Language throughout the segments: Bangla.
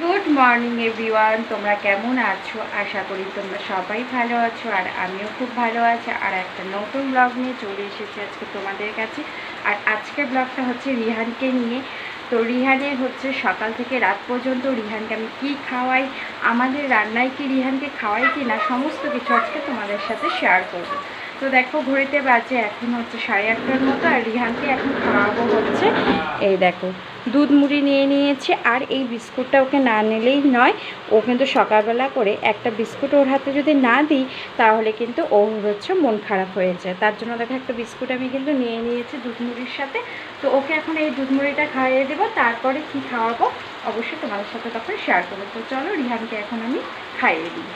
গুড মর্নিং এভরিওয়ান, তোমরা কেমন আছো? আশা করি তোমরা সবাই ভালো আছো, আর আমিও খুব ভালো আছি। আর একটা নতুন ব্লগ নিয়ে চলে এসেছি আজকে তোমাদের কাছে। আর আজকের ব্লগটা হচ্ছে রিহানকে নিয়ে। তো রিহানের হচ্ছে সকাল থেকে রাত পর্যন্ত রিহানকে আমি কী খাওয়াই, আমাদের রান্নায় কি রিহানকে খাওয়াই কি না, সমস্ত কিছু আজকে তোমাদের সাথে শেয়ার করবো। তো দেখো ঘড়িতে বাজে এখন হচ্ছে 8:30টার মতো, আর রিহানকে এখন খাওয়াবো হচ্ছে এই দেখো দুধ মুড়ি নিয়ে নিয়েছি। আর এই বিস্কুটটা ওকে না নিলেই নয়, ও কিন্তু সকালবেলা করে একটা বিস্কুট ওর হাতে যদি না দিই তাহলে কিন্তু ওর হচ্ছে মন খারাপ হয়ে যায়। তার জন্য দেখো একটা বিস্কুট আমি কিন্তু নিয়ে নিয়েছি দুধ মুড়ির সাথে। তো ওকে এখন এই দুধ মুড়িটা খাইয়ে দেবো, তারপরে কি খাওয়াবো অবশ্যই তোমাদের সাথে তখন শেয়ার করবো। তো চলো রিহানকে এখন আমি খাইয়ে দিই।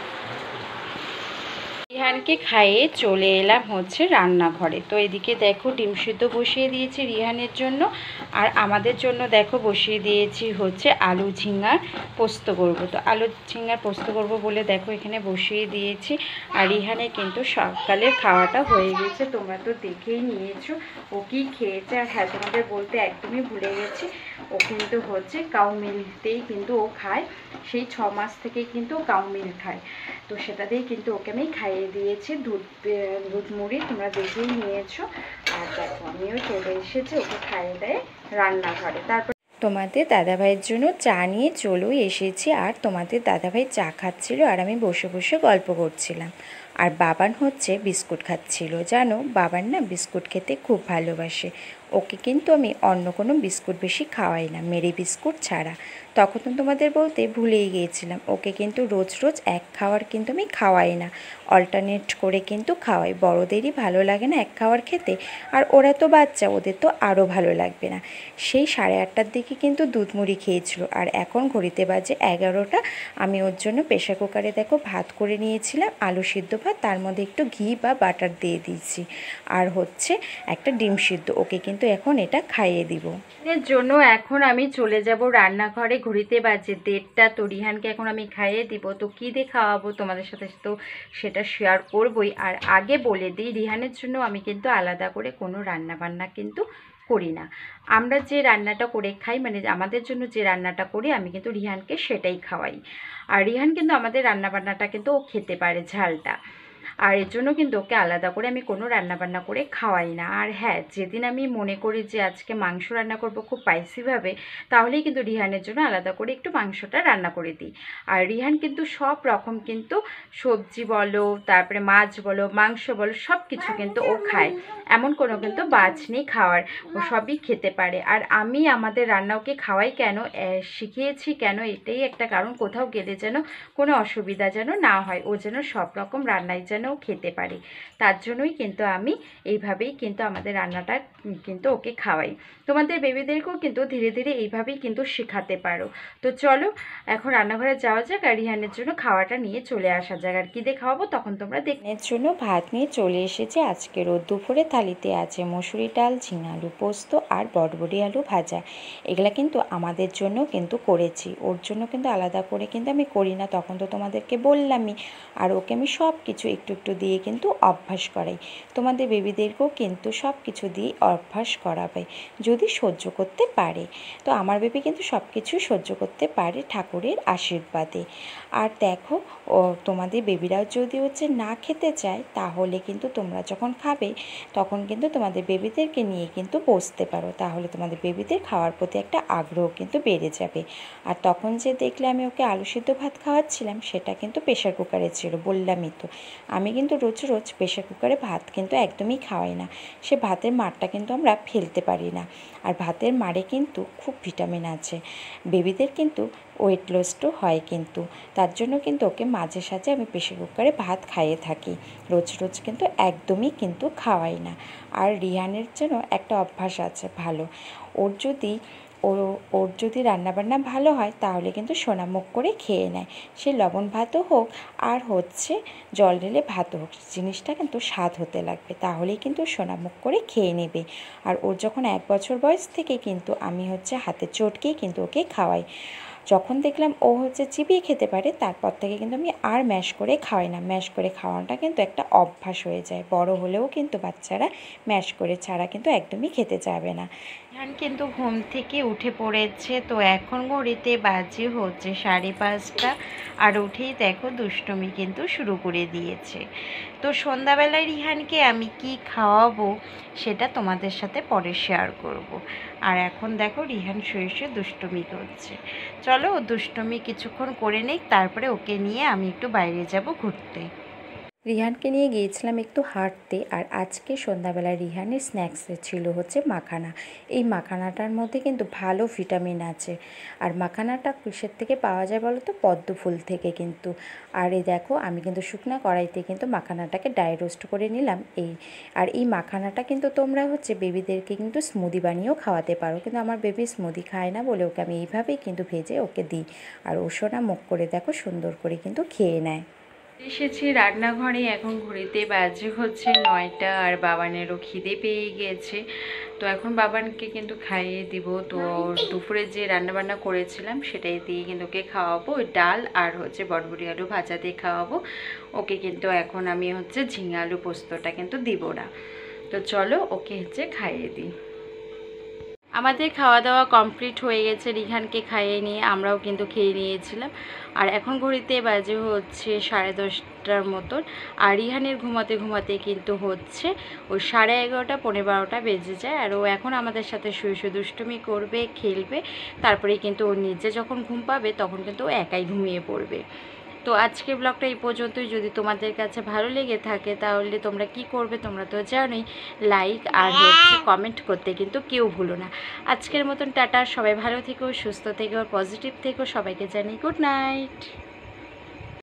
রিহানকে খাইয়ে চলে এলাম হচ্ছে রান্নাঘরে। তো এদিকে দেখো ডিম সিদ্ধ বসিয়ে দিয়েছি রিহানের জন্য, আর আমাদের জন্য দেখো বসিয়ে দিয়েছি হচ্ছে আলু ঝিঙার পোস্ত করব। তো আলু ঝিঙার পোস্ত করব বলে দেখো এখানে বসিয়ে দিয়েছি। আর রিহানে কিন্তু সকালের খাওয়াটা হয়ে গেছে, তোমরা তো দেখেই নিয়েছো ও কি খেয়েছে। আর হ্যাঁ, তোমাদের বলতে একদমই ভুলে গেছি, ও কিন্তু হচ্ছে কাউ মিল্কতেই কিন্তু ও খায়, সেই 6 মাস থেকেই কিন্তু ও কাউ মিল্ক খায়। তো সেটা দিয়েই কিন্তু ওকে আমি খাইয়ে দিয়েছি দুধ মুড়ি, তোমরা দেখেই নিয়েছো। আর দেখো আমিও চলে এসেছি ওকে খাইয়ে দেয় রান্নাঘরে। তারপর তোমাদের দাদাভাইয়ের জন্য চা নিয়ে চলেও এসেছি। আর তোমাদের দাদাভাই চা খাচ্ছিল আর আমি বসে বসে গল্প করছিলাম। আর বাবান হচ্ছে বিস্কুট খাচ্ছিল। জানো বাবান না বিস্কুট খেতে খুব ভালোবাসে, ওকে কিন্তু আমি অন্য কোনো বিস্কুট বেশি খাওয়াই না, মেরি বিস্কুট ছাড়া। তখন তো তোমাদের বলতে ভুলেই গিয়েছিলাম, ওকে কিন্তু রোজ রোজ এক খাওয়ার কিন্তু আমি খাওয়াই না, অল্টারনেট করে কিন্তু খাওয়াই। বড়দেরই ভালো লাগে না এক খাওয়ার খেতে, আর ওরা তো বাচ্চা, ওদের তো আরও ভালো লাগবে না। সেই 8:30টার দিকে কিন্তু দুধ মুড়ি খেয়েছিল। আর এখন ঘড়িতে বাজে 11টা। আমি ওর জন্য প্রেশার কুকারে দেখো ভাত করে নিয়েছিলাম, আলু সিদ্ধ ভাত, তার মধ্যে একটু ঘি বা বাটার দিয়ে দিয়েছি, আর হচ্ছে একটা ডিম সিদ্ধ। ওকে কিন্তু এখন এটা খাইয়ে দিব। এর জন্য এখন আমি চলে যাব রান্নাঘরে, ঘড়িতে বাজে 1:30টা। তো রিহানকে এখন আমি খাইয়ে দিব। তো কী দিয়ে খাওয়াবো তোমাদের সাথে তো সেটা শেয়ার করবই। আর আগে বলে দিই, রিহানের জন্য আমি কিন্তু আলাদা করে কোনো রান্না বান্না কিন্তু করি না। আমরা যে রান্নাটা করে খাই, মানে আমাদের জন্য যে রান্নাটা করি আমি কিন্তু রিহানকে সেটাই খাওয়াই। আর রিহান কিন্তু আমাদের রান্নাবান্নাটা কিন্তু ও খেতে পারে ঝালটা, আর এর জন্য কিন্তু ওকে আলাদা করে আমি কোনো রান্নাবান্না করে খাওয়াই না। আর হ্যাঁ, যেদিন আমি মনে করি যে আজকে মাংস রান্না করব খুব স্পাইসিভাবে, তাহলেই কিন্তু রিহানের জন্য আলাদা করে একটু মাংসটা রান্না করে দিই। আর রিহান কিন্তু সব রকম কিন্তু সবজি বলো, তারপরে মাছ বলো, মাংস বলো, সব কিছু কিন্তু ও খায়, এমন কোনো কিন্তু বাজ নেই খাওয়ার, ও সবই খেতে পারে। আর আমি আমাদের রান্না ওকে খাওয়াই কেন, শিখিয়েছি কেন, এটাই একটা কারণ, কোথাও গেলে যেন কোনো অসুবিধা যেন না হয়, ও যেন সব রকম রান্নাই যেন খেতে পারে। তার জন্যই কিন্তু আমি এইভাবেই কিন্তু আমাদের রান্নাটা কিন্তু ওকে খাওয়াই। তোমাদের বেবিদেরকেও কিন্তু ধীরে ধীরে এইভাবেই কিন্তু শেখাতে পারো। তো চলো এখন রান্নাঘরে যাওয়া যাক, আর রিহানের জন্য খাওয়াটা নিয়ে চলে আসা যাক। আর কী দিয়ে খাওয়াবো তখন তোমরা দেখনের জন্য ভাত নিয়ে চলে এসেছে। আজকের ও দুপুরে থালিতে আছে মসুরি ডাল, ঝিঙা আলু পোস্ত আর বটবটি আলু ভাজা। এগুলা কিন্তু আমাদের জন্য কিন্তু করেছি, ওর জন্য কিন্তু আলাদা করে কিন্তু আমি করি না, তখন তো তোমাদেরকে বললামই। আর ওকে আমি সব কিছু একটু একটু দিয়ে কিন্তু অভ্যাস করাই। তোমাদের বেবিদেরকেও কিন্তু সব কিছু দিয়ে অভ্যাস করাবে, যদি সহ্য করতে পারে। তো আমার বেবি কিন্তু সব কিছুই সহ্য করতে পারে ঠাকুরের আশীর্বাদে। আর দেখো ও তোমাদের বেবিরাও যদি হচ্ছে না খেতে চায়, তাহলে কিন্তু তোমরা যখন খাবে তখন কিন্তু তোমাদের বেবিদেরকে নিয়ে কিন্তু বসতে পারো, তাহলে তোমাদের বেবিদের খাওয়ার প্রতি একটা আগ্রহ কিন্তু বেড়ে যাবে। আর তখন যে দেখলে আমি ওকে আলু সিদ্ধ ভাত খাওয়াচ্ছিলাম, সেটা কিন্তু প্রেশার কুকারে ছিল, বললামই তো। আমি কিন্তু রোজ রোজ প্রেশার কুকারে ভাত কিন্তু একদমই খাওয়াই না, সে ভাতের মারটা কিন্তু আমরা ফেলতে পারি না। আর ভাতের মারে কিন্তু খুব ভিটামিন আছে, বেবিদের কিন্তু ওয়েট লসও হয় কিন্তু, তার জন্য কিন্তু ওকে মাঝে সাঝে আমি প্রেশার কুকারে ভাত খাইয়ে থাকি, রোজ রোজ কিন্তু একদমই কিন্তু খাওয়াই না। আর রিহানের জন্য একটা অভ্যাস আছে ভালো, ওর যদি ওর যদি রান্নাবান্না ভালো হয় তাহলে কিন্তু সোনামুখ করে খেয়ে নেয়, সে লবণ ভাতও হোক আর হচ্ছে জল ঢেলে ভাতও হোক, জিনিসটা কিন্তু স্বাদ হতে লাগবে, তাহলেই কিন্তু সোনামুখ করে খেয়ে নেবে। আর ওর যখন 1 বছর বয়স থেকে কিন্তু আমি হচ্ছে হাতে চটকেই কিন্তু ওকে খাওয়াই, যখন দেখলাম ও হচ্ছে চিবিয়ে খেতে পারে তারপর থেকে কিন্তু আমি আর ম্যাশ করে খাওয়াই না। ম্যাশ করে খাওয়াটা কিন্তু একটা অভ্যাস হয়ে যায়, বড় হলেও কিন্তু বাচ্চারা ম্যাশ করে ছাড়া কিন্তু একদমই খেতে চাবে না। রিহান কিন্তু ঘুম থেকে উঠে পড়েছে, তো এখন ঘড়িতে বাজে হচ্ছে 5:30, আর উঠেই দেখো দুষ্টুমি কিন্তু শুরু করে দিয়েছে। তো সন্ধ্যাবেলায় রিহানকে আমি কি খাওয়াবো সেটা তোমাদের সাথে পরে শেয়ার করব। আর এখন দেখো রিহান শুয়ে শুয়ে দুষ্টুমি করছে। চলো ও দুষ্টুমি কিছুক্ষণ করে নেই, তারপরে ওকে নিয়ে আমি একটু বাইরে যাব ঘুরতে। রিহানকে নিয়ে গিয়েছিলাম একটু হাঁটতে, আর আজকে সন্ধ্যাবেলা রিহানের স্ন্যাক্সে ছিল হচ্ছে মাখানা। এই মাখানাটার মধ্যে কিন্তু ভালো ভিটামিন আছে। আর মাখানাটা কিসের থেকে পাওয়া যায় বলো তো? পদ্ম ফুল থেকে কিন্তু। আর এই দেখো আমি কিন্তু শুকনো কড়াইতে কিন্তু মাখানাটাকে ড্রাই রোস্ট করে নিলাম। আর এই মাখানাটা কিন্তু তোমরা হচ্ছে বেবিদেরকে কিন্তু স্মুদি বানিয়েও খাওয়াতে পারো, কিন্তু আমার বেবি স্মুদি খায় না বলে ওকে আমি এইভাবেই কিন্তু ভেজে ওকে দিই। আর ও সোনা মুখ করে দেখো সুন্দর করে কিন্তু খেয়ে নেয়। এসেছি রান্নাঘরে, এখন ঘড়িতে বাজে হচ্ছে 9টা, আর বাবানেরও খিদে পেয়ে গিয়েছে। তো এখন বাবানকে কিন্তু খাইয়ে দিব। তো দুপুরে যে রান্নাবান্না করেছিলাম সেটাই দিয়ে কিন্তু ওকে খাওয়াবো, ডাল আর হচ্ছে বটবটি আলু ভাজা দিয়ে খাওয়াবো ওকে। কিন্তু এখন আমি হচ্ছে ঝিঙে আলু পোস্তটা কিন্তু দিব না। তো চলো ওকে হচ্ছে খাইয়ে দিই। আমাদের খাওয়া দাওয়া কমপ্লিট হয়ে গেছে, রিহানকে খাইয়ে নিয়ে আমরাও কিন্তু খেয়ে নিয়েছিলাম। আর এখন ঘড়িতে বাজে হচ্ছে 10:30টার মতন। আর রিহানের ঘুমাতে ঘুমাতে কিন্তু হচ্ছে ওই 11:30 পৌনে 12টা বেজে যায়। আর ও এখন আমাদের সাথে শুয়ে শুয়ে দুষ্টুমি করবে, খেলবে, তারপরে কিন্তু ও নিজে যখন ঘুম পাবে তখন কিন্তু ও একাই ঘুমিয়ে পড়বে। তো আজকের ব্লগটা এই পর্যন্তই। যদি তোমাদের কাছে ভালো লেগে থাকে তাহলে তোমরা কি করবে তোমরা তো জানোই, লাইক আর হচ্ছে কমেন্ট করতে কিন্তু কেউ ভুলো না। আজকের মতন টাটা, সবাই ভালো থেকো, সুস্থ থেকো, পজিটিভ থেকো, সবাইকে জানি গুড নাইট।